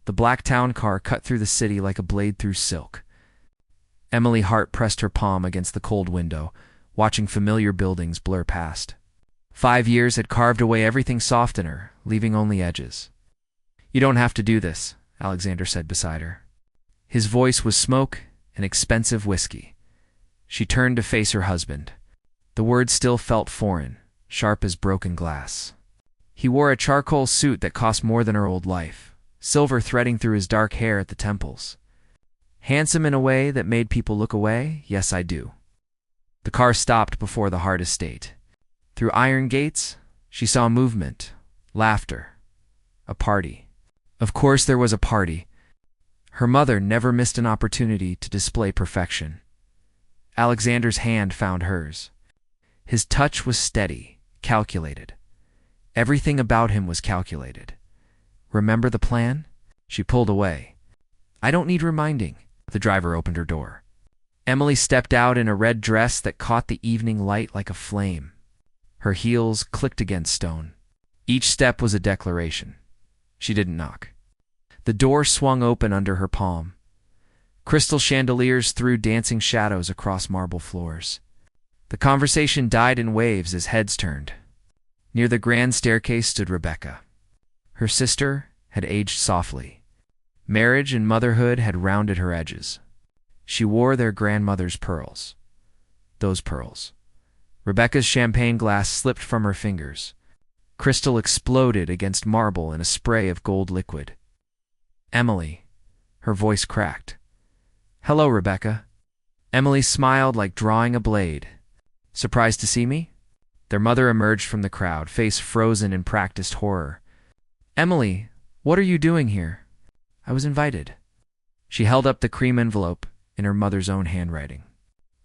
The black town car cut through the city like a blade through silk. Emily Hart pressed her palm against the cold window, watching familiar buildings blur past. 5 years had carved away everything soft in her, leaving only edges. "You don't have to do this," Alexander said beside her. His voice was smoke and expensive whiskey. She turned to face her husband. The words still felt foreign, sharp as broken glass. He wore a charcoal suit that cost more than her old life, silver threading through his dark hair at the temples. Handsome in a way that made people look away? Yes, I do. The car stopped before the Hart estate. Through iron gates, she saw movement, laughter, a party. Of course there was a party. Her mother never missed an opportunity to display perfection. Alexander's hand found hers. His touch was steady, calculated. Everything about him was calculated. "Remember the plan?" She pulled away. "I don't need reminding." The driver opened her door. Emily stepped out in a red dress that caught the evening light like a flame. Her heels clicked against stone. Each step was a declaration. She didn't knock. The door swung open under her palm. Crystal chandeliers threw dancing shadows across marble floors. The conversation died in waves as heads turned. Near the grand staircase stood Rebecca. Her sister had aged softly. Marriage and motherhood had rounded her edges. She wore their grandmother's pearls. Those pearls. Rebecca's champagne glass slipped from her fingers. Crystal exploded against marble in a spray of gold liquid. "Emily." Her voice cracked. "Hello, Rebecca." Emily smiled like drawing a blade. "Surprised to see me?" Their mother emerged from the crowd, face frozen in practiced horror. "Emily, what are you doing here?" "I was invited." She held up the cream envelope in her mother's own handwriting.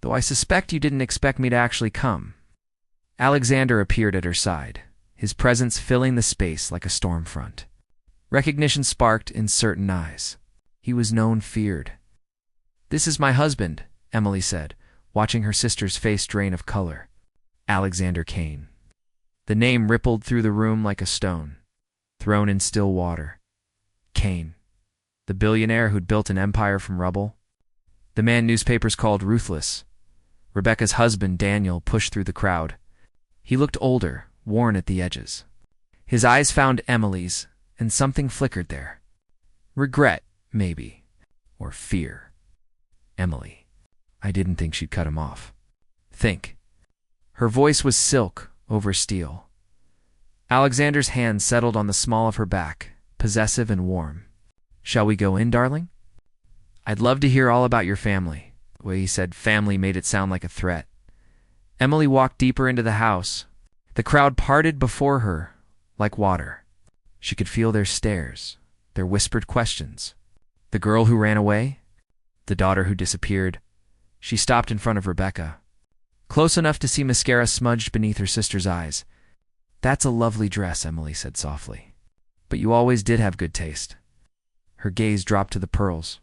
"Though I suspect you didn't expect me to actually come." Alexander appeared at her side, his presence filling the space like a storm front. Recognition sparked in certain eyes. He was known, feared. "This is my husband," Emily said, watching her sister's face drain of color. Alexander Kane. The name rippled through the room like a stone, thrown in still water. Kane. The billionaire who'd built an empire from rubble. The man newspapers called ruthless. Rebecca's husband, Daniel, pushed through the crowd. He looked older, worn at the edges. His eyes found Emily's, and something flickered there. Regret, maybe. Or fear. Emily. I didn't think she'd cut him off. Think. Her voice was silk over steel. Alexander's hand settled on the small of her back, possessive and warm. "Shall we go in, darling?" "I'd love to hear all about your family." The way he said family made it sound like a threat. Emily walked deeper into the house. The crowd parted before her like water. She could feel their stares, their whispered questions. The girl who ran away? The daughter who disappeared? She stopped in front of Rebecca, close enough to see mascara smudged beneath her sister's eyes. "That's a lovely dress," Emily said softly. "But you always did have good taste." Her gaze dropped to the pearls.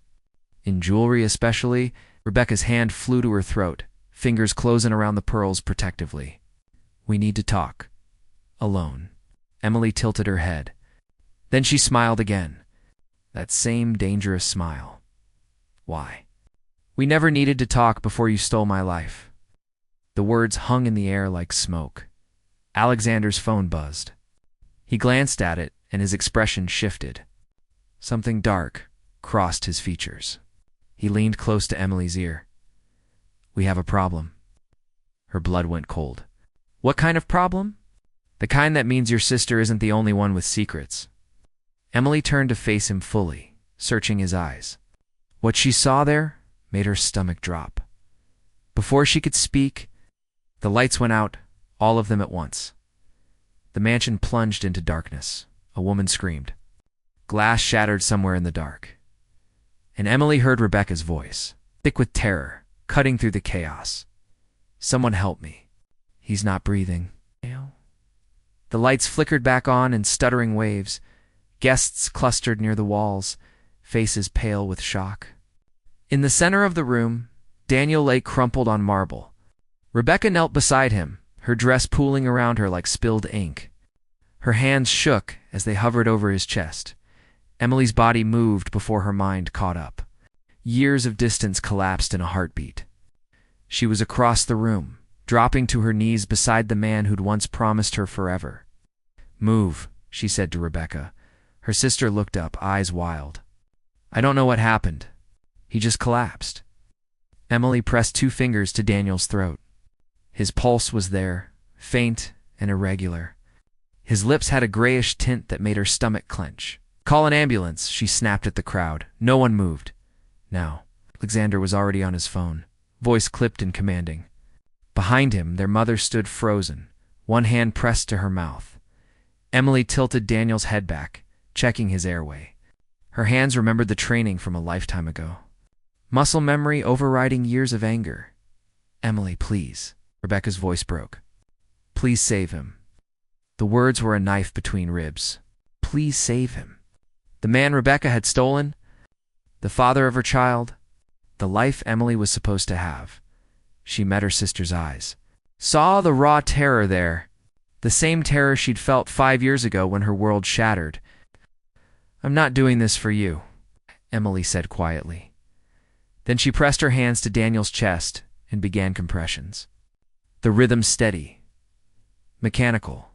In jewelry especially, Rebecca's hand flew to her throat, fingers closing around the pearls protectively. "We need to talk. Alone." Emily tilted her head. Then she smiled again. That same dangerous smile. "Why?" "We never needed to talk before you stole my life." The words hung in the air like smoke. Alexander's phone buzzed. He glanced at it, and his expression shifted. Something dark crossed his features. He leaned close to Emily's ear. "We have a problem." Her blood went cold. "What kind of problem?" "The kind that means your sister isn't the only one with secrets." Emily turned to face him fully, searching his eyes. What she saw there made her stomach drop. Before she could speak, the lights went out, all of them at once. The mansion plunged into darkness. A woman screamed. Glass shattered somewhere in the dark. And Emily heard Rebecca's voice, thick with terror, cutting through the chaos. "Someone help me. He's not breathing." The lights flickered back on in stuttering waves. Guests clustered near the walls, faces pale with shock. In the center of the room, Daniel lay crumpled on marble. Rebecca knelt beside him, her dress pooling around her like spilled ink. Her hands shook as they hovered over his chest. Emily's body moved before her mind caught up. Years of distance collapsed in a heartbeat. She was across the room, dropping to her knees beside the man who'd once promised her forever. "Move," she said to Rebecca. Her sister looked up, eyes wild. "I don't know what happened. He just collapsed." Emily pressed 2 fingers to Daniel's throat. His pulse was there, faint and irregular. His lips had a grayish tint that made her stomach clench. "Call an ambulance," she snapped at the crowd. No one moved. Now, Alexander was already on his phone, voice clipped and commanding. Behind him, their mother stood frozen, one hand pressed to her mouth. Emily tilted Daniel's head back, checking his airway. Her hands remembered the training from a lifetime ago. Muscle memory overriding years of anger. "Emily, please." Rebecca's voice broke. "Please save him." The words were a knife between ribs. Please save him. The man Rebecca had stolen? The father of her child? The life Emily was supposed to have? She met her sister's eyes. Saw the raw terror there. The same terror she'd felt 5 years ago when her world shattered. "I'm not doing this for you," Emily said quietly. Then she pressed her hands to Daniel's chest and began compressions. The rhythm steady, mechanical.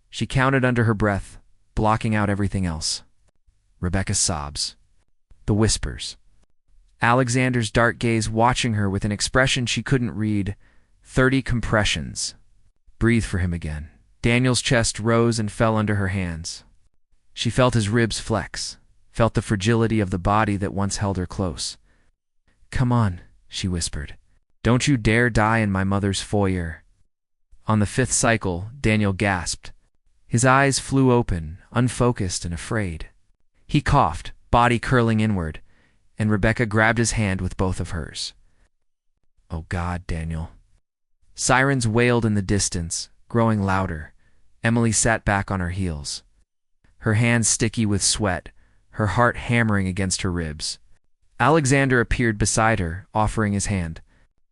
She counted under her breath, blocking out everything else. Rebecca's sobs. The whispers. Alexander's dark gaze watching her with an expression she couldn't read. 30 compressions. Breathe for him again. Daniel's chest rose and fell under her hands. She felt his ribs flex, felt the fragility of the body that once held her close. "Come on," she whispered. "Don't you dare die in my mother's foyer." On the 5th cycle, Daniel gasped. His eyes flew open, unfocused and afraid. He coughed, body curling inward, and Rebecca grabbed his hand with both of hers. "Oh God, Daniel." Sirens wailed in the distance, growing louder. Emily sat back on her heels. Her hands sticky with sweat, her heart hammering against her ribs. Alexander appeared beside her, offering his hand.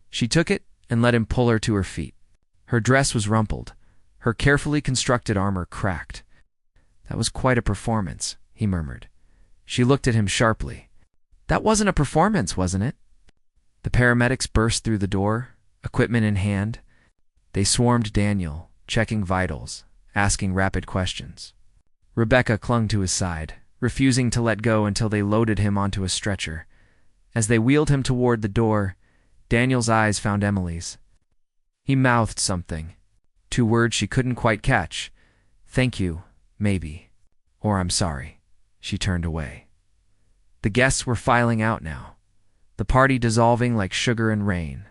She took it and let him pull her to her feet. Her dress was rumpled, her carefully constructed armor cracked. "That was quite a performance," he murmured. She looked at him sharply. "That wasn't a performance, wasn't it?" The paramedics burst through the door, equipment in hand. They swarmed Daniel, checking vitals, asking rapid questions. Rebecca clung to his side, refusing to let go until they loaded him onto a stretcher. As they wheeled him toward the door, Daniel's eyes found Emily's. He mouthed something, 2 words she couldn't quite catch. "Thank you, maybe. Or I'm sorry." She turned away. The guests were filing out now, the party dissolving like sugar and rain.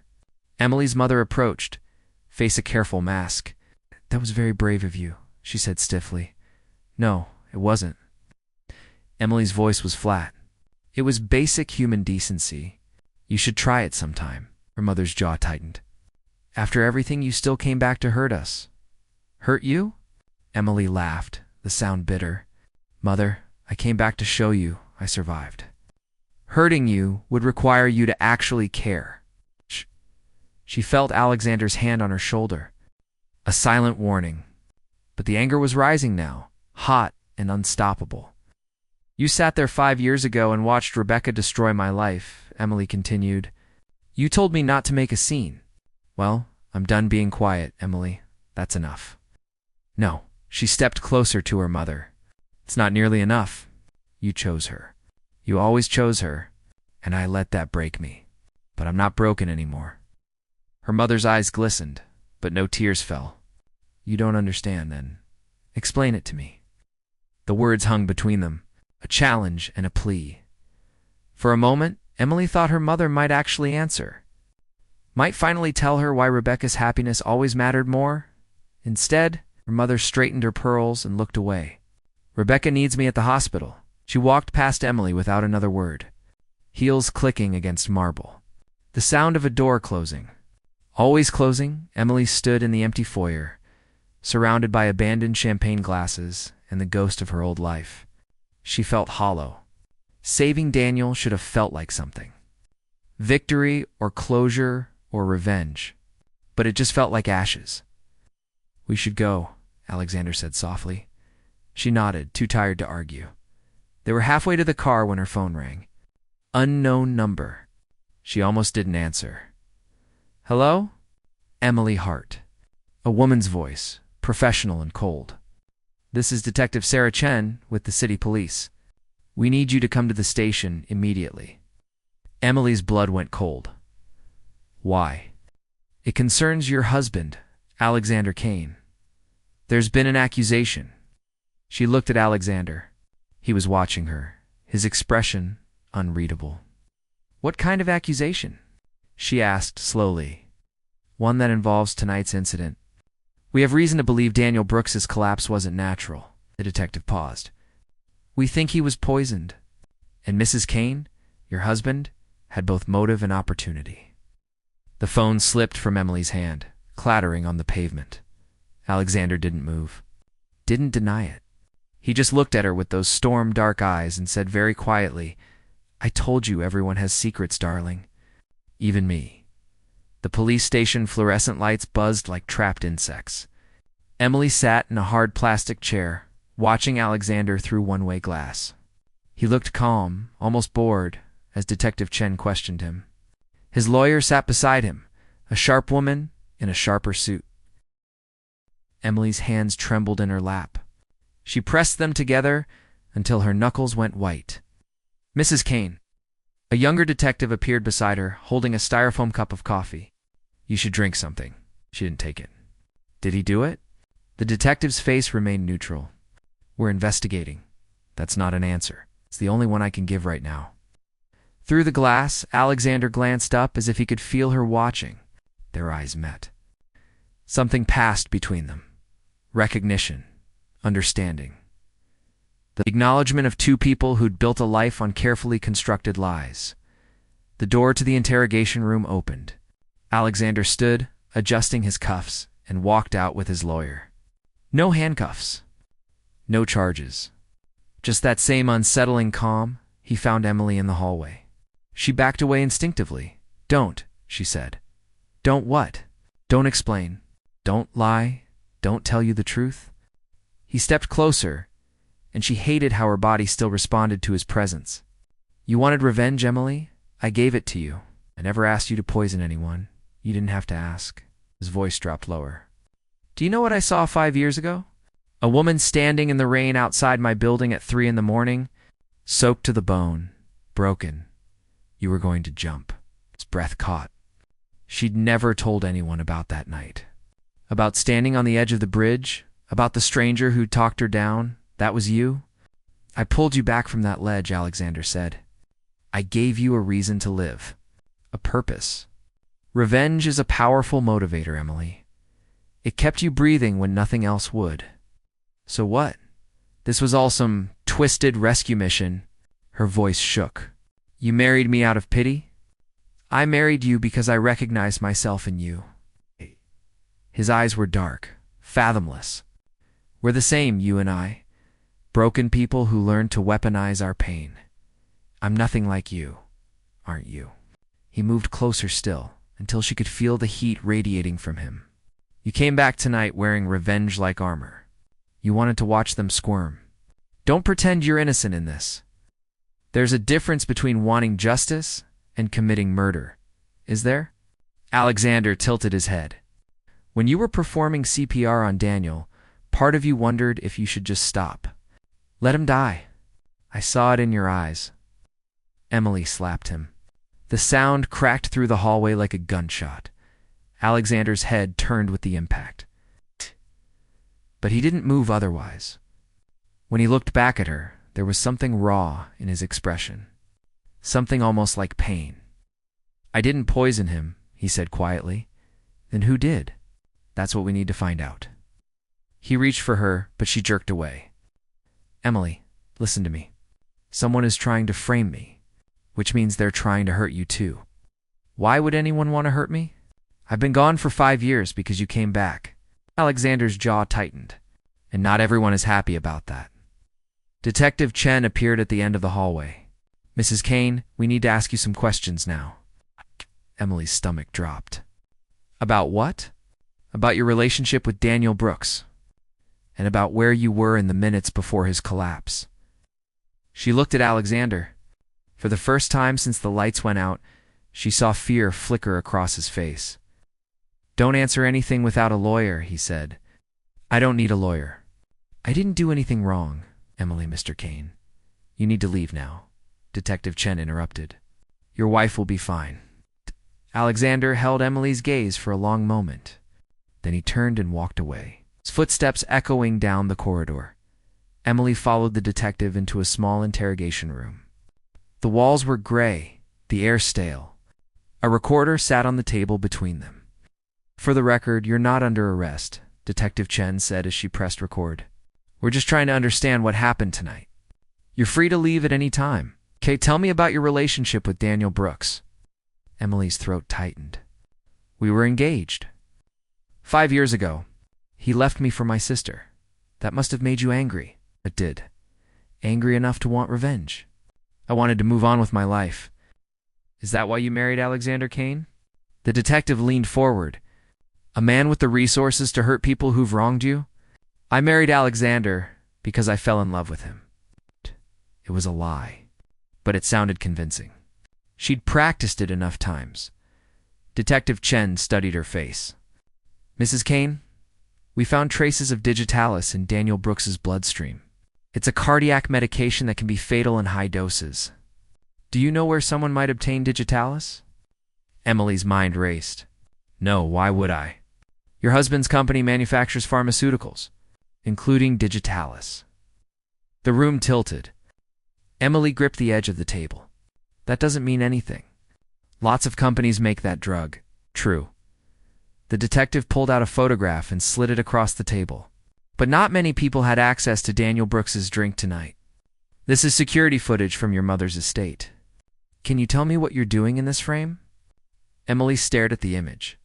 Emily's mother approached, face a careful mask. "That was very brave of you," she said stiffly. "No, it wasn't." Emily's voice was flat. "It was basic human decency. You should try it sometime." Her mother's jaw tightened. "After everything, you still came back to hurt us." "Hurt you?" Emily laughed, the sound bitter. "Mother, I came back to show you I survived. Hurting you would require you to actually care." She felt Alexander's hand on her shoulder. A silent warning. But the anger was rising now, hot and unstoppable. "You sat there 5 years ago and watched Rebecca destroy my life," Emily continued. "You told me not to make a scene. Well, I'm done being quiet, Emily. That's enough." "No." She stepped closer to her mother. "It's not nearly enough. You chose her. You always chose her, and I let that break me. But I'm not broken anymore." Her mother's eyes glistened, but no tears fell. "You don't understand, then. Explain it to me." The words hung between them, a challenge and a plea. For a moment, Emily thought her mother might actually answer. Might finally tell her why Rebecca's happiness always mattered more. Instead, her mother straightened her pearls and looked away. "Rebecca needs me at the hospital." She walked past Emily without another word, heels clicking against marble. The sound of a door closing. Always closing, Emily stood in the empty foyer, surrounded by abandoned champagne glasses and the ghost of her old life. She felt hollow. Saving Daniel should have felt like something. Victory or closure or revenge. But it just felt like ashes. "We should go," Alexander said softly. She nodded, too tired to argue. They were halfway to the car when her phone rang. Unknown number. She almost didn't answer. Hello? Emily Hart. A woman's voice, professional and cold. This is Detective Sarah Chen with the city police. We need you to come to the station immediately. Emily's blood went cold. Why? It concerns your husband, Alexander Kane. There's been an accusation. She looked at Alexander. He was watching her, his expression unreadable. What kind of accusation? She asked slowly. One that involves tonight's incident. We have reason to believe Daniel Brooks's collapse wasn't natural. The detective paused. We think he was poisoned. And Mrs. Kane, your husband, had both motive and opportunity. The phone slipped from Emily's hand, clattering on the pavement. Alexander didn't move. Didn't deny it. He just looked at her with those storm-dark eyes and said very quietly, I told you everyone has secrets, darling. Even me. The police station fluorescent lights buzzed like trapped insects. Emily sat in a hard plastic chair, watching Alexander through one-way glass. He looked calm, almost bored, as Detective Chen questioned him. His lawyer sat beside him, a sharp woman in a sharper suit. Emily's hands trembled in her lap. She pressed them together until her knuckles went white. Mrs. Kane. A younger detective appeared beside her, holding a styrofoam cup of coffee. You should drink something. She didn't take it. Did he do it? The detective's face remained neutral. We're investigating. That's not an answer. It's the only one I can give right now. Through the glass, Alexander glanced up as if he could feel her watching. Their eyes met. Something passed between them. Recognition. Understanding. The acknowledgement of two people who'd built a life on carefully constructed lies. The door to the interrogation room opened. Alexander stood, adjusting his cuffs, and walked out with his lawyer. No handcuffs. No charges. Just that same unsettling calm. He found Emily in the hallway. She backed away instinctively. Don't, she said. Don't what? Don't explain. Don't lie. Don't tell you the truth. He stepped closer, and she hated how her body still responded to his presence. You wanted revenge, Emily? I gave it to you. I never asked you to poison anyone. You didn't have to ask. His voice dropped lower. Do you know what I saw 5 years ago? A woman standing in the rain outside my building at 3 a.m, soaked to the bone, broken. You were going to jump. His breath caught. She'd never told anyone about that night. About standing on the edge of the bridge, about the stranger who'd talked her down. That was you? I pulled you back from that ledge, Alexander said. I gave you a reason to live. A purpose. Revenge is a powerful motivator, Emily. It kept you breathing when nothing else would. So what? This was all some twisted rescue mission. Her voice shook. You married me out of pity? I married you because I recognized myself in you. His eyes were dark, fathomless. We're the same, you and I. Broken people who learn to weaponize our pain. I'm nothing like you, aren't you? He moved closer still, until she could feel the heat radiating from him. You came back tonight wearing revenge-like armor. You wanted to watch them squirm. Don't pretend you're innocent in this. There's a difference between wanting justice and committing murder, is there? Alexander tilted his head. When you were performing CPR on Daniel, part of you wondered if you should just stop. Let him die. I saw it in your eyes. Emily slapped him. The sound cracked through the hallway like a gunshot. Alexander's head turned with the impact. But he didn't move otherwise. When he looked back at her, there was something raw in his expression. Something almost like pain. I didn't poison him, he said quietly. Then who did? That's what we need to find out. He reached for her, but she jerked away. Emily, listen to me. Someone is trying to frame me, which means they're trying to hurt you too. Why would anyone want to hurt me? I've been gone for 5 years because you came back. Alexander's jaw tightened, and not everyone is happy about that. Detective Chen appeared at the end of the hallway. Mrs. Kane, we need to ask you some questions now. Emily's stomach dropped. About what? About your relationship with Daniel Brooks, and about where you were in the minutes before his collapse. She looked at Alexander. For the first time since the lights went out, she saw fear flicker across his face. "Don't answer anything without a lawyer," he said. "I don't need a lawyer." "I didn't do anything wrong, Emily, Mr. Kane. You need to leave now," Detective Chen interrupted. "Your wife will be fine." Alexander held Emily's gaze for a long moment. Then he turned and walked away, his footsteps echoing down the corridor. Emily followed the detective into a small interrogation room. The walls were gray, the air stale. A recorder sat on the table between them. "For the record, you're not under arrest," Detective Chen said as she pressed record. "We're just trying to understand what happened tonight. You're free to leave at any time. Okay, tell me about your relationship with Daniel Brooks." Emily's throat tightened. "We were engaged. 5 years ago. He left me for my sister. That must have made you angry." "It did. Angry enough to want revenge. I wanted to move on with my life." "Is that why you married Alexander Kane?" The detective leaned forward. "A man with the resources to hurt people who've wronged you?" "I married Alexander because I fell in love with him." It was a lie, but it sounded convincing. She'd practiced it enough times. Detective Chen studied her face. "Mrs. Kane, we found traces of digitalis in Daniel Brooks's bloodstream. It's a cardiac medication that can be fatal in high doses. Do you know where someone might obtain digitalis?" Emily's mind raced. "No, why would I? Your husband's company manufactures pharmaceuticals, including digitalis." The room tilted. Emily gripped the edge of the table. "That doesn't mean anything. Lots of companies make that drug." "True." The detective pulled out a photograph and slid it across the table. "But not many people had access to Daniel Brooks's drink tonight. This is security footage from your mother's estate. Can you tell me what you're doing in this frame?" Emily stared at the image.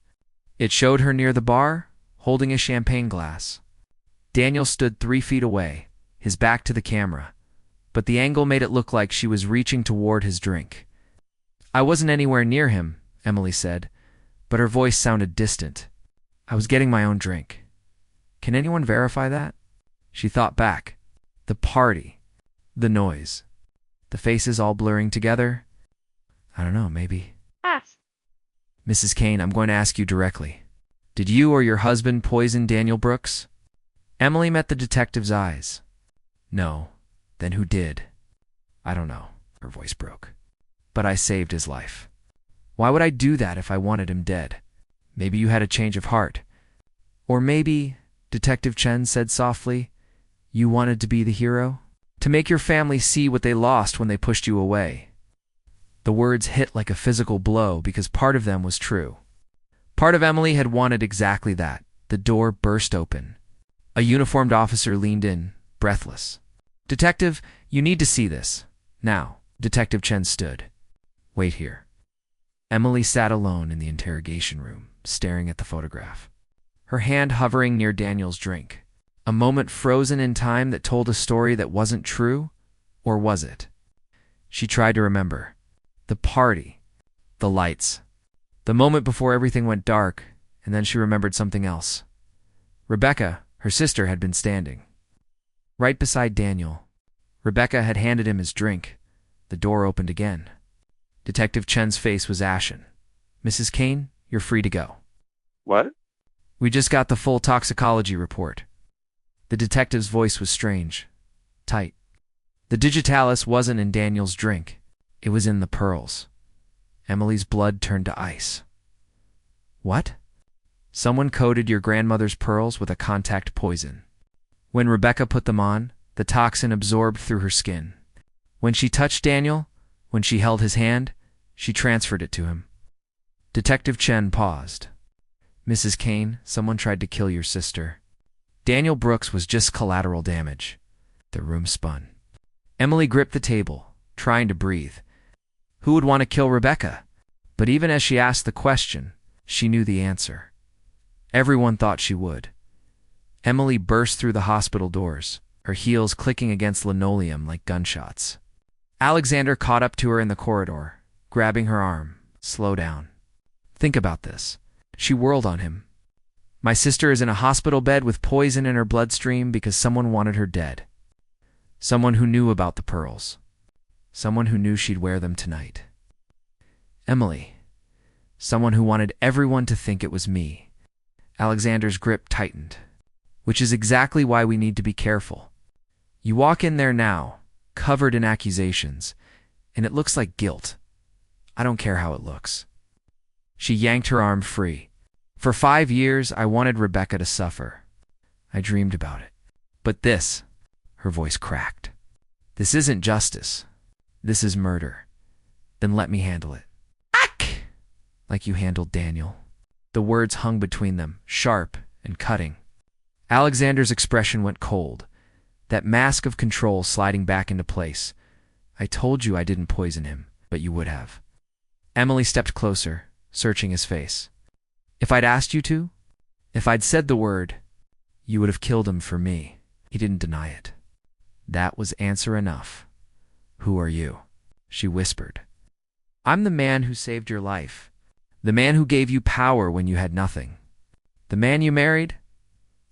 It showed her near the bar, holding a champagne glass. Daniel stood 3 feet away, his back to the camera, but the angle made it look like she was reaching toward his drink. "I wasn't anywhere near him," Emily said, but her voice sounded distant. "I was getting my own drink. Can anyone verify that?" She thought back. The party. The noise. The faces all blurring together. "I don't know, maybe." "Mrs. Kane, I'm going to ask you directly. Did you or your husband poison Daniel Brooks?" Emily met the detective's eyes. "No." "Then who did?" "I don't know." Her voice broke. "But I saved his life. Why would I do that if I wanted him dead? Maybe you had a change of heart. Or maybe," Detective Chen said softly, "you wanted to be the hero? To make your family see what they lost when they pushed you away." The words hit like a physical blow because part of them was true. Part of Emily had wanted exactly that. The door burst open. A uniformed officer leaned in, breathless. "Detective, you need to see this. Now." Detective Chen stood. "Wait here." Emily sat alone in the interrogation room, staring at the photograph, her hand hovering near Daniel's drink. A moment frozen in time that told a story that wasn't true, or was it? She tried to remember. The party. The lights. The moment before everything went dark, and then she remembered something else. Rebecca, her sister, had been standing right beside Daniel. Rebecca had handed him his drink. The door opened again. Detective Chen's face was ashen. "Mrs. Kane, you're free to go." What? "We just got the full toxicology report." The detective's voice was strange, tight. The digitalis wasn't in Daniel's drink. It was in the pearls. Emily's blood turned to ice. "What?" "Someone coated your grandmother's pearls with a contact poison. When Rebecca put them on, the toxin absorbed through her skin. When she touched Daniel, when she held his hand, she transferred it to him." Detective Chen paused. "Mrs. Kane, someone tried to kill your sister. Daniel Brooks was just collateral damage." The room spun. Emily gripped the table, trying to breathe. Who would want to kill Rebecca? But even as she asked the question, she knew the answer. Everyone thought she would. Emily burst through the hospital doors, her heels clicking against linoleum like gunshots. Alexander caught up to her in the corridor, grabbing her arm. "Slow down. Think about this." She whirled on him. "My sister is in a hospital bed with poison in her bloodstream because someone wanted her dead. Someone who knew about the pearls. Someone who knew she'd wear them tonight. Emily. Someone who wanted everyone to think it was me. Alexander's grip tightened. Which is exactly why we need to be careful. You walk in there now, covered in accusations, and it looks like guilt. I don't care how it looks. She yanked her arm free. For 5 years, I wanted Rebecca to suffer. I dreamed about it. But this, her voice cracked. This isn't justice. This is murder. Then let me handle it. Ack! Like you handled Daniel. The words hung between them, sharp and cutting. Alexander's expression went cold, that mask of control sliding back into place. I told you I didn't poison him, but you would have. Emily stepped closer, searching his face. If I'd asked you to, if I'd said the word, you would have killed him for me. He didn't deny it. That was answer enough. Who are you? She whispered. I'm the man who saved your life. The man who gave you power when you had nothing. The man you married?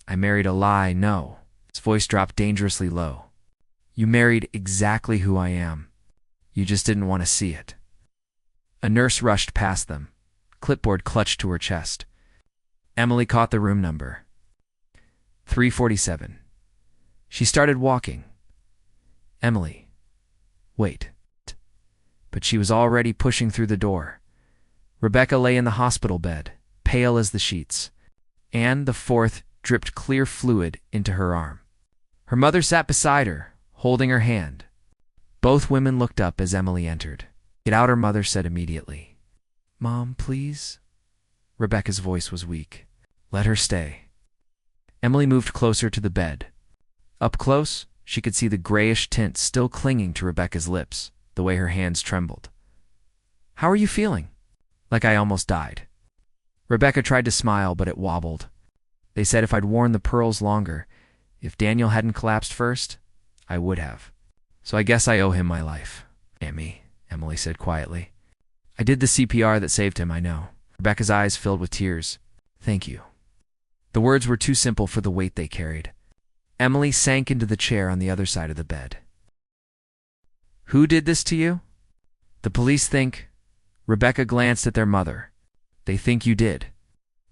I married a lie, no. His voice dropped dangerously low. You married exactly who I am. You just didn't want to see it. A nurse rushed past them, clipboard clutched to her chest. Emily caught the room number. 347. She started walking. Emily. Wait. But she was already pushing through the door. Rebecca lay in the hospital bed, pale as the sheets. Anne, the fourth, dripped clear fluid into her arm. Her mother sat beside her, holding her hand. Both women looked up as Emily entered. Get out, her mother said immediately. Mom, please? Rebecca's voice was weak. Let her stay. Emily moved closer to the bed. Up close, she could see the grayish tint still clinging to Rebecca's lips, the way her hands trembled. How are you feeling? Like I almost died. Rebecca tried to smile, but it wobbled. They said if I'd worn the pearls longer, if Daniel hadn't collapsed first, I would have. So I guess I owe him my life. Emily said quietly. I did the CPR that saved him, I know. Rebecca's eyes filled with tears. Thank you. The words were too simple for the weight they carried. Emily sank into the chair on the other side of the bed. Who did this to you? The police think. Rebecca glanced at their mother. They think you did.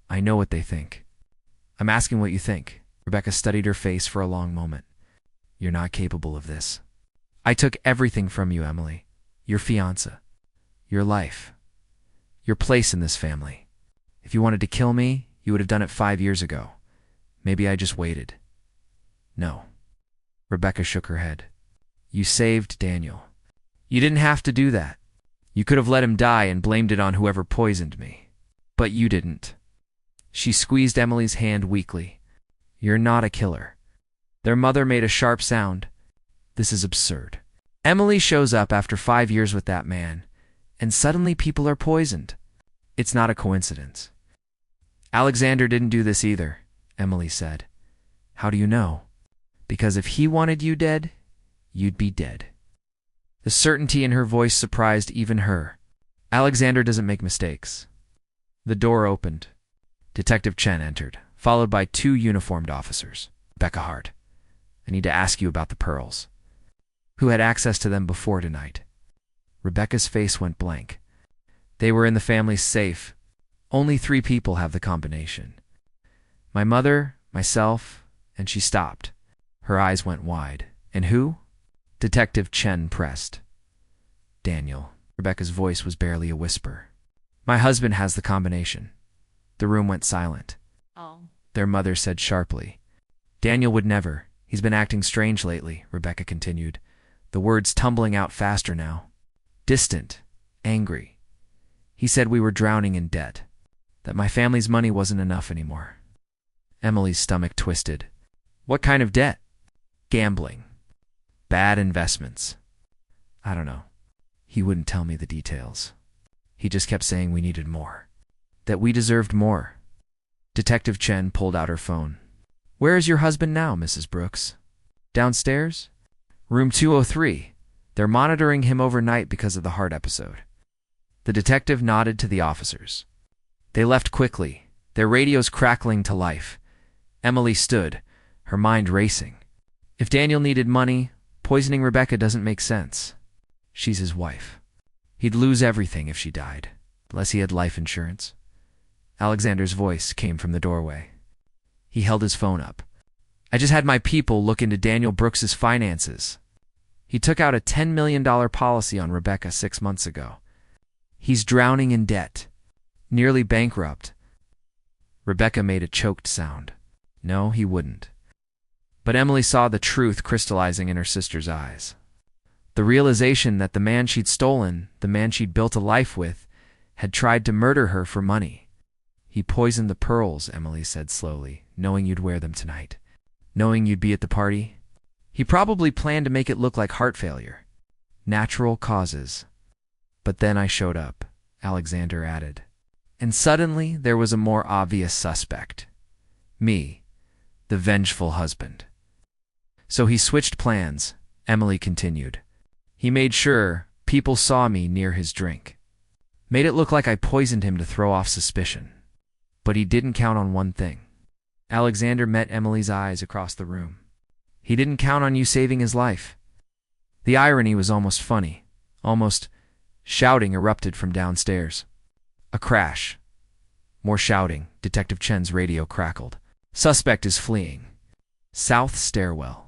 I know what they think. I'm asking what you think. Rebecca studied her face for a long moment. You're not capable of this. I took everything from you, Emily. Your fiancé. Your life. Your place in this family. If you wanted to kill me, you would have done it 5 years ago. Maybe I just waited. No. Rebecca shook her head. You saved Daniel. You didn't have to do that. You could have let him die and blamed it on whoever poisoned me. But you didn't. She squeezed Emily's hand weakly. You're not a killer. Their mother made a sharp sound. This is absurd. Emily shows up after 5 years with that man, and suddenly people are poisoned. It's not a coincidence. Alexander didn't do this either, Emily said. How do you know? Because if he wanted you dead, you'd be dead. The certainty in her voice surprised even her. Alexander doesn't make mistakes. The door opened. Detective Chen entered, followed by 2 uniformed officers. Rebecca Hart. I need to ask you about the pearls. Who had access to them before tonight? Rebecca's face went blank. They were in the family's safe. Only 3 people have the combination. My mother, myself, and she stopped. Her eyes went wide. And who? Detective Chen pressed. Daniel. Rebecca's voice was barely a whisper. My husband has the combination. The room went silent. Oh. Their mother said sharply. Daniel would never. He's been acting strange lately, Rebecca continued, the words tumbling out faster now. Distant. Angry. He said we were drowning in debt. That my family's money wasn't enough anymore. Emily's stomach twisted. What kind of debt? Gambling. Bad investments. I don't know. He wouldn't tell me the details. He just kept saying we needed more. That we deserved more. Detective Chen pulled out her phone. Where is your husband now, Mrs. Brooks? Downstairs? Room 203. They're monitoring him overnight because of the heart episode. The detective nodded to the officers. They left quickly, their radios crackling to life. Emily stood, her mind racing. If Daniel needed money, Poisoning Rebecca doesn't make sense. She's his wife. He'd lose everything if she died, unless he had life insurance. Alexander's voice came from the doorway. He held his phone up. I just had my people look into Daniel Brooks's finances. He took out a $10 million policy on Rebecca 6 months ago. He's drowning in debt, nearly bankrupt. Rebecca made a choked sound. No, he wouldn't. But Emily saw the truth crystallizing in her sister's eyes. The realization that the man she'd stolen, the man she'd built a life with, had tried to murder her for money. He poisoned the pearls, Emily said slowly, knowing you'd wear them tonight. Knowing you'd be at the party. He probably planned to make it look like heart failure. Natural causes. But then I showed up, Alexander added. And suddenly there was a more obvious suspect. Me, the vengeful husband. So he switched plans, Emily continued. He made sure people saw me near his drink. Made it look like I poisoned him to throw off suspicion. But he didn't count on one thing. Alexander met Emily's eyes across the room. He didn't count on you saving his life. The irony was almost funny. Almost shouting erupted from downstairs. A crash. More shouting. Detective Chen's radio crackled. Suspect is fleeing. South stairwell.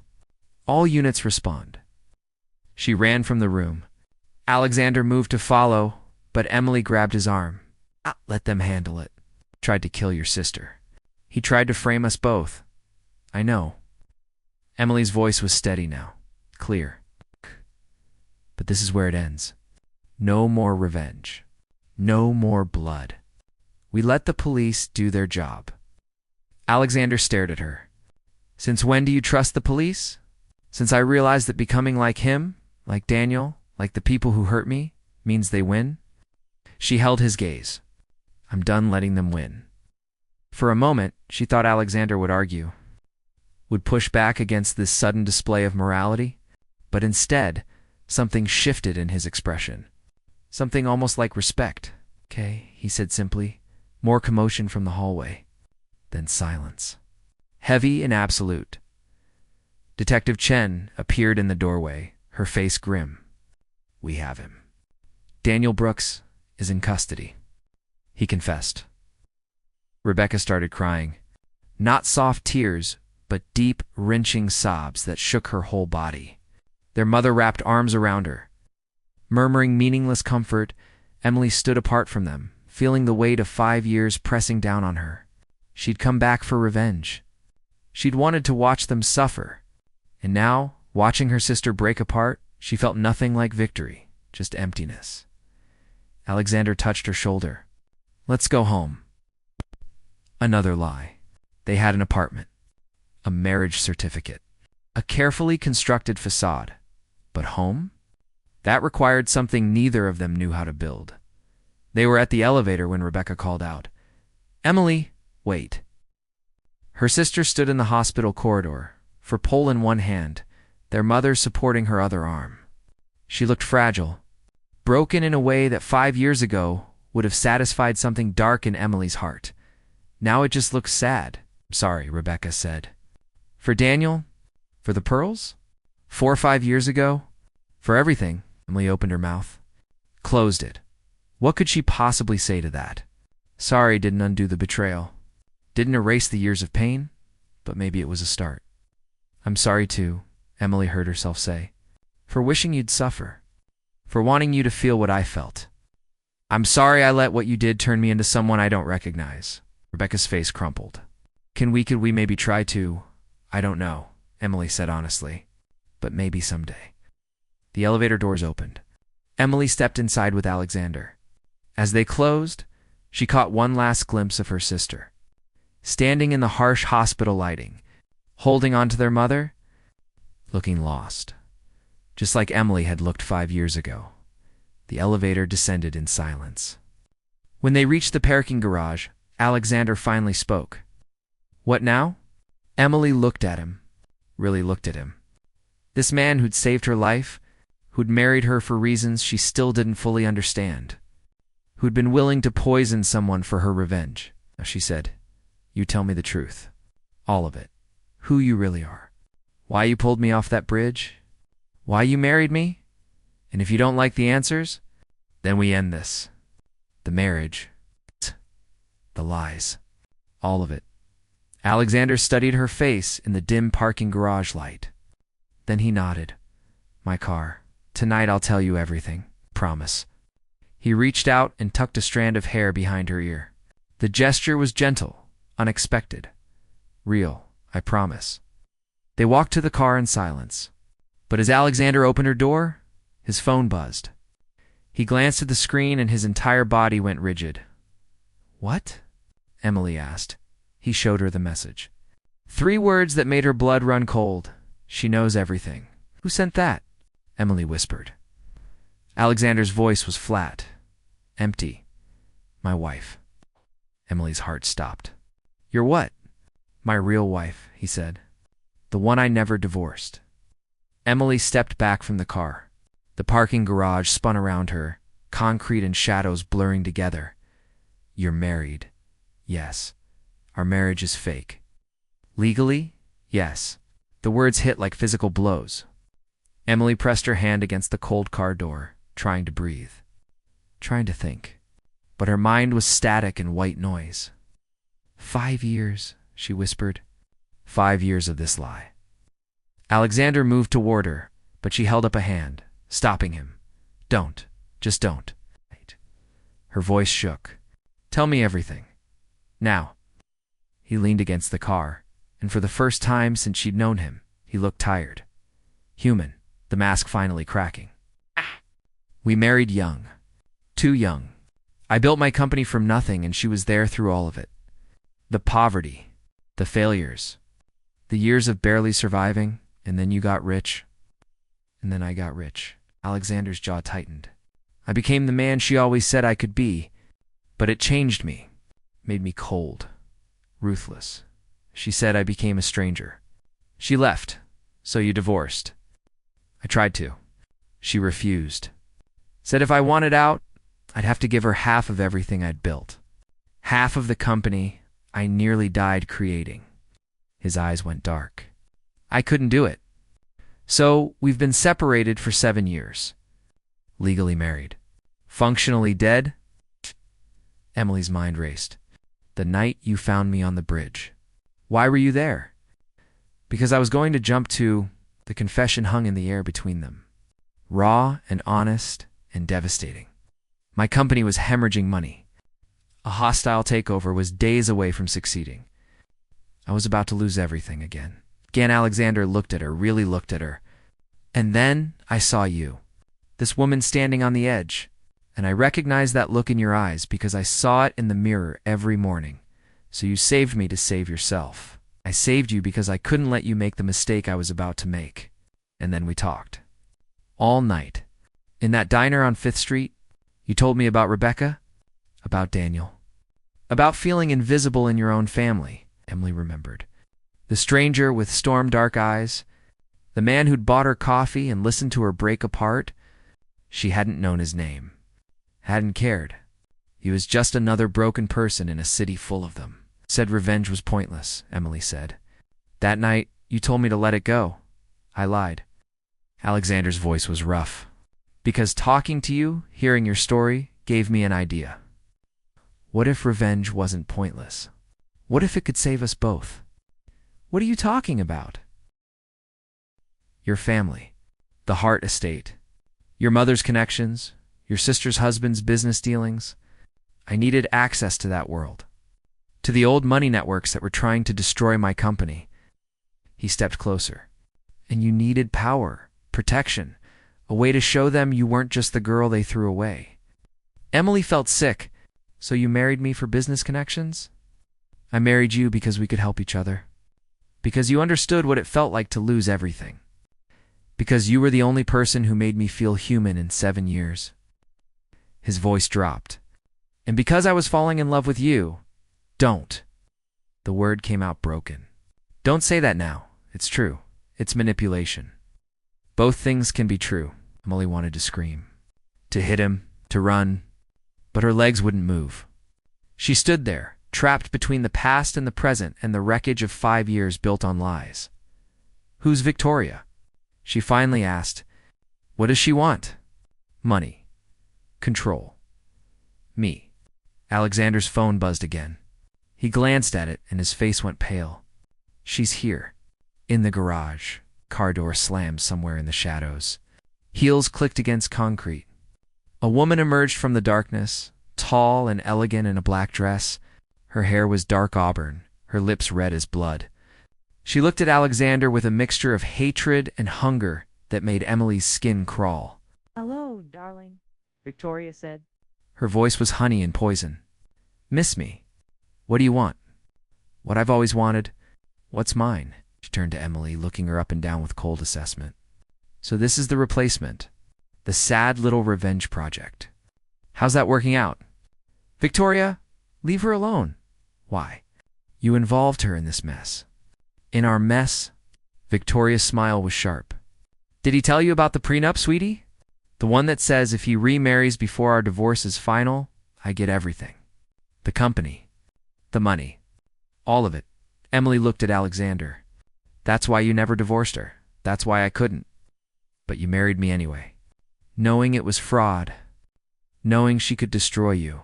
All units respond. She ran from the room. Alexander moved to follow, but Emily grabbed his arm. Let them handle it. Tried to kill your sister. He tried to frame us both. I know. Emily's voice was steady now. Clear. But this is where it ends. No more revenge. No more blood. We let the police do their job. Alexander stared at her. Since when do you trust the police? Since I realized that becoming like him, like Daniel, like the people who hurt me, means they win? She held his gaze. I'm done letting them win. For a moment, she thought Alexander would argue, would push back against this sudden display of morality, but instead, something shifted in his expression. Something almost like respect. Okay, he said simply. More commotion from the hallway. Then silence. Heavy and absolute. Detective Chen appeared in the doorway, her face grim. We have him. Daniel Brooks is in custody. He confessed. Rebecca started crying. Not soft tears, but deep, wrenching sobs that shook her whole body. Their mother wrapped arms around her. Murmuring meaningless comfort, Emily stood apart from them, feeling the weight of 5 years pressing down on her. She'd come back for revenge. She'd wanted to watch them suffer. And now, watching her sister break apart, she felt nothing like victory, just emptiness. Alexander touched her shoulder. Let's go home. Another lie. They had an apartment. A marriage certificate. A carefully constructed facade. But home? That required something neither of them knew how to build. They were at the elevator when Rebecca called out, Emily, wait. Her sister stood in the hospital corridor, her pole in one hand, their mother supporting her other arm. She looked fragile, broken in a way that 5 years ago would have satisfied something dark in Emily's heart. Now it just looked sad. Sorry, Rebecca said. For Daniel? For the pearls? 4 or 5 years ago? For everything? Emily opened her mouth. Closed it. What could she possibly say to that? Sorry didn't undo the betrayal. Didn't erase the years of pain, but maybe it was a start. I'm sorry too, Emily heard herself say. For wishing you'd suffer. For wanting you to feel what I felt. I'm sorry I let what you did turn me into someone I don't recognize. Rebecca's face crumpled. Could we maybe try to? I don't know, Emily said honestly. But maybe someday. The elevator doors opened. Emily stepped inside with Alexander. As they closed, she caught one last glimpse of her sister. Standing in the harsh hospital lighting, holding on to their mother, looking lost. Just like Emily had looked 5 years ago. The elevator descended in silence. When they reached the parking garage, Alexander finally spoke. What now? Emily looked at him, really looked at him. This man who'd saved her life, who'd married her for reasons she still didn't fully understand, who'd been willing to poison someone for her revenge. She said, You tell me the truth. All of it. Who you really are. Why you pulled me off that bridge? Why you married me? And if you don't like the answers, then we end this. The marriage. The lies. All of it. Alexander studied her face in the dim parking garage light. Then he nodded. My car. Tonight I'll tell you everything. Promise. He reached out and tucked a strand of hair behind her ear. The gesture was gentle, unexpected. Real, I promise. They walked to the car in silence. But as Alexander opened her door, his phone buzzed. He glanced at the screen and his entire body went rigid. What? Emily asked. He showed her the message. 3 words that made her blood run cold. She knows everything. Who sent that? Emily whispered. Alexander's voice was flat, empty. My wife. Emily's heart stopped. Your what? My real wife, he said. The one I never divorced. Emily stepped back from the car. The parking garage spun around her, concrete and shadows blurring together. You're married. Yes. Our marriage is fake. Legally? Yes. The words hit like physical blows. Emily pressed her hand against the cold car door, trying to breathe, trying to think. But her mind was static and white noise. 5 years, she whispered. 5 years of this lie. Alexander moved toward her, but she held up a hand, stopping him. Don't. Just don't. Her voice shook. Tell me everything. Now. He leaned against the car, and for the first time since she'd known him, he looked tired. Human, the mask finally cracking. We married young. Too young. I built my company from nothing, and she was there through all of it. The poverty, the failures, the years of barely surviving, and then you got rich. And then I got rich. Alexander's jaw tightened. I became the man she always said I could be, but it changed me, made me cold, ruthless. She said I became a stranger. She left, so you divorced. I tried to. She refused. Said if I wanted out, I'd have to give her half of everything I'd built. Half of the company I nearly died creating. His eyes went dark. I couldn't do it. So we've been separated for 7 years. Legally married. Functionally dead? Emily's mind raced. The night you found me on the bridge. Why were you there? Because I was going to jump to. The confession hung in the air between them. Raw and honest and devastating. My company was hemorrhaging money. A hostile takeover was days away from succeeding. I was about to lose everything again. Again, Alexander looked at her, really looked at her. And then I saw you. This woman standing on the edge. And I recognized that look in your eyes because I saw it in the mirror every morning. So you saved me to save yourself. I saved you because I couldn't let you make the mistake I was about to make. And then we talked. All night. In that diner on 5th Street, you told me about Rebecca, about Daniel, about feeling invisible in your own family, Emily remembered. The stranger with storm-dark eyes, the man who'd bought her coffee and listened to her break apart. She hadn't known his name, hadn't cared. He was just another broken person in a city full of them. Said revenge was pointless, Emily said. That night, you told me to let it go. I lied. Alexander's voice was rough. Because talking to you, hearing your story, gave me an idea. What if revenge wasn't pointless? What if it could save us both? What are you talking about? Your family, the Hart estate, your mother's connections, your sister's husband's business dealings. I needed access to that world, to the old money networks that were trying to destroy my company. He stepped closer. And you needed power, protection, a way to show them you weren't just the girl they threw away. Emily felt sick. So you married me for business connections? I married you because we could help each other. Because you understood what it felt like to lose everything. Because you were the only person who made me feel human in 7 years. His voice dropped. And because I was falling in love with you. Don't. The word came out broken. Don't say that now. It's true. It's manipulation. Both things can be true. Emily wanted to scream. To hit him, to run. But her legs wouldn't move. She stood there, trapped between the past and the present and the wreckage of 5 years built on lies. Who's Victoria? She finally asked, What does she want? Money. Control. Me. Alexander's phone buzzed again. He glanced at it and his face went pale. She's here. In the garage. Car door slammed somewhere in the shadows. Heels clicked against concrete. A woman emerged from the darkness, tall and elegant in a black dress. Her hair was dark auburn, her lips red as blood. She looked at Alexander with a mixture of hatred and hunger that made Emily's skin crawl. "Hello, darling," Victoria said. Her voice was honey and poison. "Miss me? What do you want?" "What I've always wanted. What's mine?" She turned to Emily, looking her up and down with cold assessment. "So this is the replacement. The sad little revenge project. How's that working out?" "Victoria, leave her alone." "Why?" "You involved her in this mess." "In our mess?" Victoria's smile was sharp. "Did he tell you about the prenup, sweetie? The one that says if he remarries before our divorce is final, I get everything. The company. The money. All of it." Emily looked at Alexander. "That's why you never divorced her. That's why I couldn't. But you married me anyway. Knowing it was fraud. Knowing she could destroy you.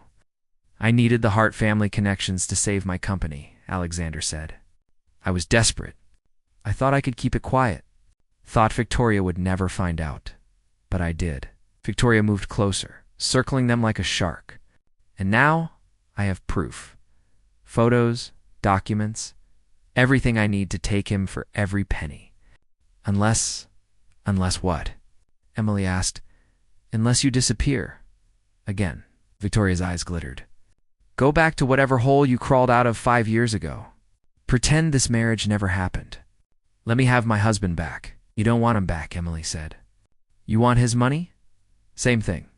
I needed the Hart family connections to save my company," Alexander said. "I was desperate. I thought I could keep it quiet. Thought Victoria would never find out. But I did." Victoria moved closer, circling them like a shark. "And now I have proof. Photos, documents, everything I need to take him for every penny. Unless what?" Emily asked. "Unless you disappear. Again." Victoria's eyes glittered. "Go back to whatever hole you crawled out of 5 years ago. Pretend this marriage never happened. Let me have my husband back." "You don't want him back," Emily said. "You want his money?" "Same thing."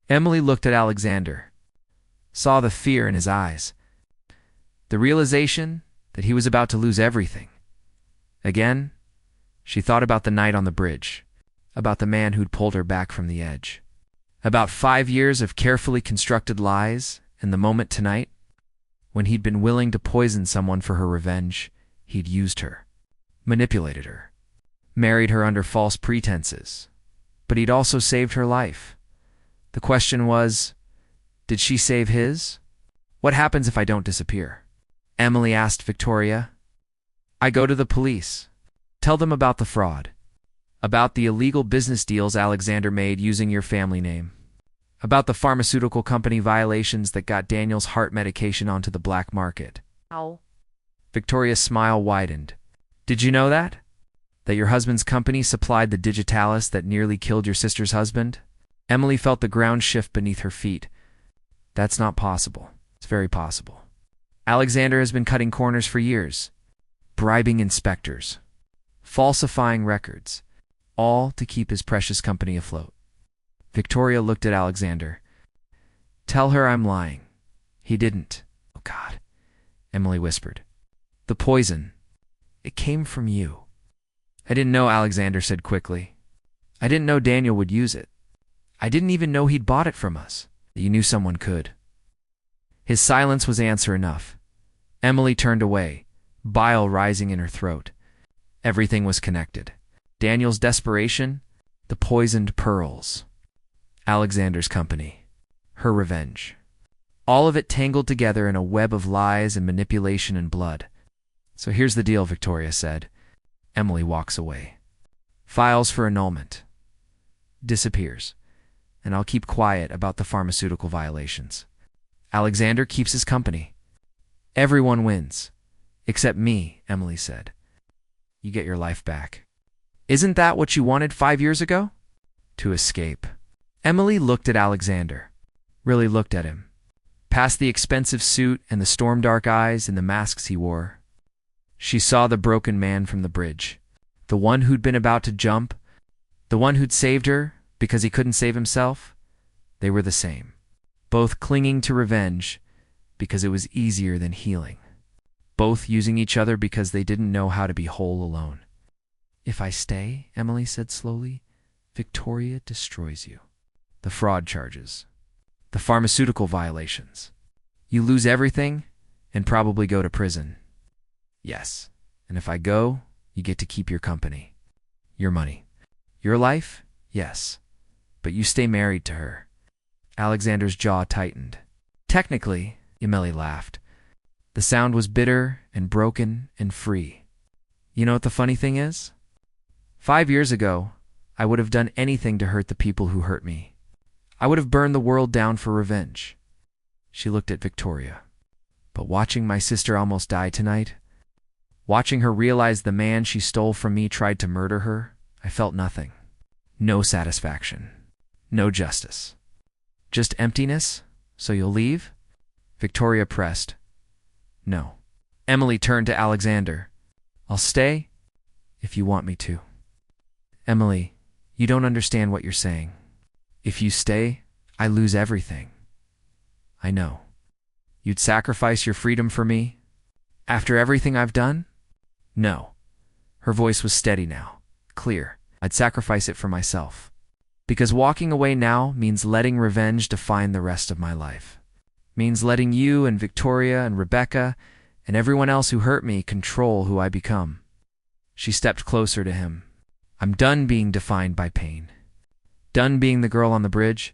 Emily looked at Alexander, saw the fear in his eyes, the realization that he was about to lose everything. Again, she thought about the night on the bridge, about the man who'd pulled her back from the edge, about 5 years of carefully constructed lies, and the moment tonight, when he'd been willing to poison someone for her revenge. He'd used her, manipulated her, married her under false pretenses, but he'd also saved her life. The question was, did she save his? "What happens if I don't disappear?" Emily asked Victoria. "I go to the police. Tell them about the fraud. About the illegal business deals Alexander made using your family name. About the pharmaceutical company violations that got Daniel's heart medication onto the black market." "Ow." Victoria's smile widened. "Did you know that? That your husband's company supplied the digitalis that nearly killed your sister's husband?" Emily felt the ground shift beneath her feet. "That's not possible." "It's very possible. Alexander has been cutting corners for years, bribing inspectors, falsifying records, all to keep his precious company afloat." Victoria looked at Alexander. "Tell her I'm lying. He didn't." "Oh, God," Emily whispered. "The poison. It came from you." "I didn't know," Alexander said quickly. "I didn't know Daniel would use it. I didn't even know he'd bought it from us." "You knew someone could." His silence was answer enough. Emily turned away, bile rising in her throat. Everything was connected. Daniel's desperation, the poisoned pearls, Alexander's company, her revenge. All of it tangled together in a web of lies and manipulation and blood. "So here's the deal," Victoria said. Emily walks away. "Files for annulment. Disappears. And I'll keep quiet about the pharmaceutical violations. Alexander keeps his company. Everyone wins. Except me," Emily said. "You get your life back. Isn't that what you wanted 5 years ago?" "To escape." Emily looked at Alexander. Really looked at him. Past the expensive suit and the storm-dark eyes and the masks he wore. She saw the broken man from the bridge. The one who'd been about to jump. The one who'd saved her because he couldn't save himself. They were the same. Both clinging to revenge because it was easier than healing. Both using each other because they didn't know how to be whole alone. "If I stay," Emily said slowly, "Victoria destroys you. The fraud charges. The pharmaceutical violations. You lose everything and probably go to prison." "Yes, and if I go, you get to keep your company. Your money. Your life, Yes, but you stay married to her. Alexander's jaw tightened. Technically, Emily laughed. The sound was bitter and broken and free. You know what the funny thing is? 5 years ago, I would have done anything to hurt the people who hurt me. I would have burned the world down for revenge. She looked at Victoria. But watching my sister almost die tonight, watching her realize the man she stole from me tried to murder her, I felt nothing. No satisfaction. No justice. Just emptiness? So you'll leave? Victoria pressed. No. Emily turned to Alexander. I'll stay if you want me to. Emily, you don't understand what you're saying. If you stay, I lose everything. I know. You'd sacrifice your freedom for me? After everything I've done? No. Her voice was steady now, clear. I'd sacrifice it for myself. Because walking away now means letting revenge define the rest of my life. Means letting you and Victoria and Rebecca and everyone else who hurt me control who I become. She stepped closer to him. I'm done being defined by pain. Done being the girl on the bridge.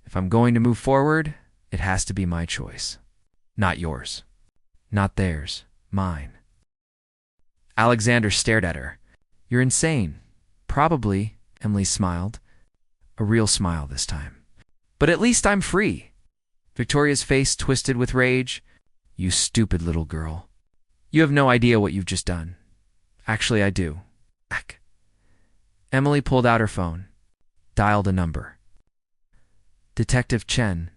If I'm going to move forward, it has to be my choice. Not yours. Not theirs. Mine. Alexander stared at her. You're insane. Probably, Emily smiled. A real smile this time. But at least I'm free. Victoria's face twisted with rage. You stupid little girl. You have no idea what you've just done. Actually, I do. Emily pulled out her phone. Dialed a number. Detective Chen,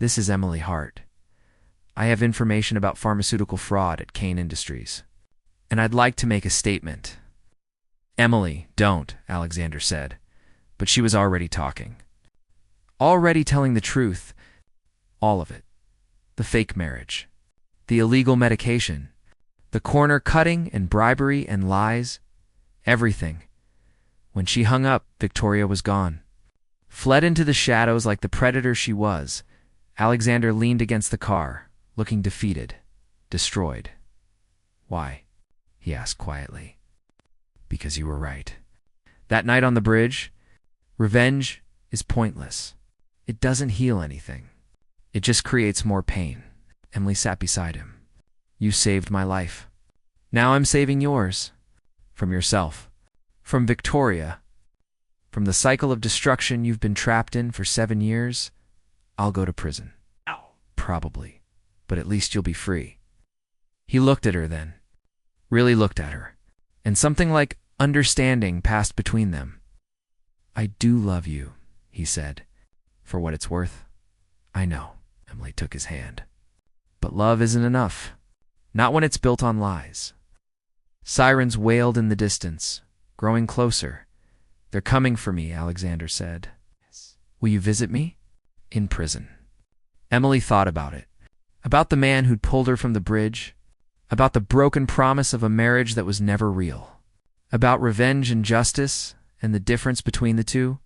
this is Emily Hart. I have information about pharmaceutical fraud at Kane Industries, and I'd like to make a statement. Emily, don't, Alexander said, but she was already talking. Already telling the truth. All of it. The fake marriage. The illegal medication. The corner cutting and bribery and lies. Everything. When she hung up, Victoria was gone. Fled into the shadows like the predator she was. Alexander leaned against the car, looking defeated, destroyed. Why? He asked quietly. Because you were right. That night on the bridge, revenge is pointless. It doesn't heal anything. It just creates more pain. Emily sat beside him. You saved my life. Now I'm saving yours. From yourself. From Victoria. From the cycle of destruction you've been trapped in for 7 years. I'll go to prison. Probably. But at least you'll be free. He looked at her then. Really looked at her. And something like understanding passed between them. I do love you, he said. For what it's worth. I know. Emily took his hand. But love isn't enough. Not when it's built on lies. Sirens wailed in the distance, growing closer. They're coming for me, Alexander said. Will you visit me? In prison. Emily thought about it. About the man who'd pulled her from the bridge. About the broken promise of a marriage that was never real. About revenge and justice and the difference between the two.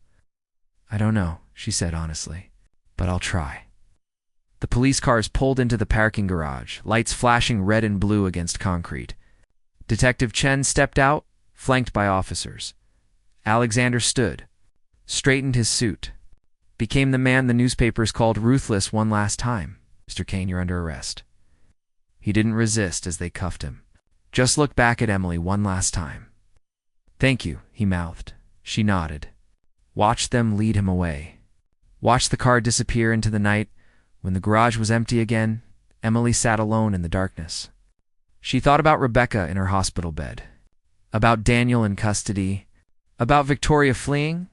I don't know, she said honestly, but I'll try. The police cars pulled into the parking garage, lights flashing red and blue against concrete. Detective Chen stepped out, flanked by officers. Alexander stood, straightened his suit, became the man the newspapers called ruthless one last time. Mr. Kane, you're under arrest. He didn't resist as they cuffed him. Just look back at Emily one last time. Thank you, he mouthed. She nodded. Watched them lead him away. Watched the car disappear into the night. When the garage was empty again, Emily sat alone in the darkness. She thought about Rebecca in her hospital bed, about Daniel in custody, about Victoria fleeing,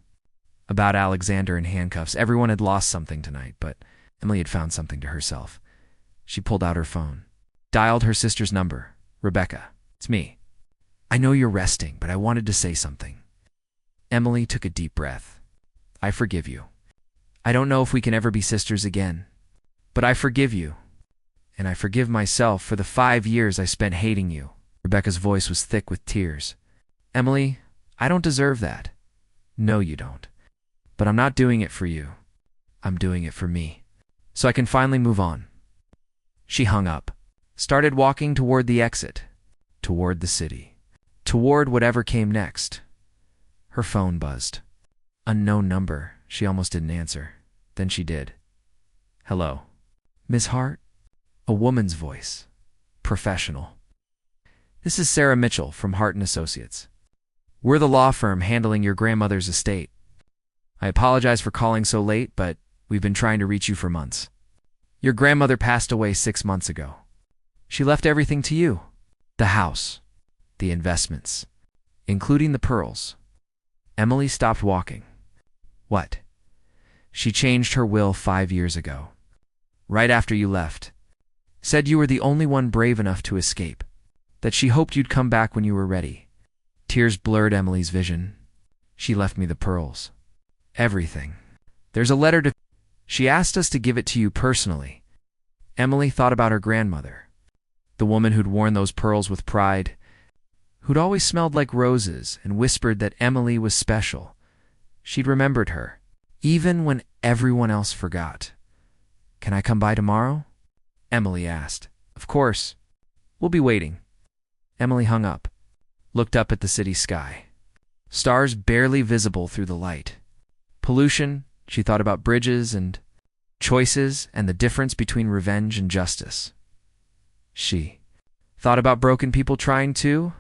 about Alexander in handcuffs. Everyone had lost something tonight, but Emily had found something to herself. She pulled out her phone, dialed her sister's number. Rebecca, it's me. I know you're resting, but I wanted to say something. Emily took a deep breath. I forgive you. I don't know if we can ever be sisters again, but I forgive you. And I forgive myself for the 5 years I spent hating you. Rebecca's voice was thick with tears. Emily, I don't deserve that. No, you don't. But I'm not doing it for you. I'm doing it for me. So I can finally move on. She hung up, started walking toward the exit, toward the city, toward whatever came next. Her phone buzzed. Unknown number. She almost didn't answer. Then she did. Hello. Miss Hart? A woman's voice. Professional. This is Sarah Mitchell from Hart & Associates. We're the law firm handling your grandmother's estate. I apologize for calling so late, but we've been trying to reach you for months. Your grandmother passed away 6 months ago. She left everything to you. The house. The investments. Including the pearls. Emily stopped walking. What? She changed her will 5 years ago. Right after you left. Said you were the only one brave enough to escape. That she hoped you'd come back when you were ready. Tears blurred Emily's vision. She left me the pearls. Everything. There's a letter to... She asked us to give it to you personally. Emily thought about her grandmother. The woman who'd worn those pearls with pride. Who'd always smelled like roses and whispered that Emily was special. She'd remembered her, even when everyone else forgot. Can I come by tomorrow? Emily asked. Of course. We'll be waiting. Emily hung up, looked up at the city sky. Stars barely visible through the light. Pollution, she thought about bridges and choices and the difference between revenge and justice. She thought about broken people trying to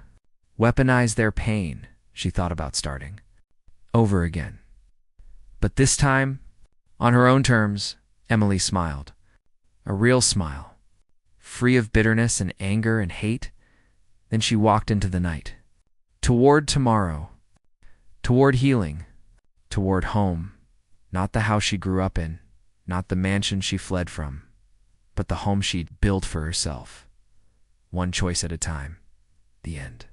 weaponize their pain. She thought about starting over again. But this time, on her own terms, Emily smiled. A real smile, free of bitterness and anger and hate. Then she walked into the night. Toward tomorrow. Toward healing. Toward home. Not the house she grew up in. Not the mansion she fled from. But the home she'd built for herself. One choice at a time. The end.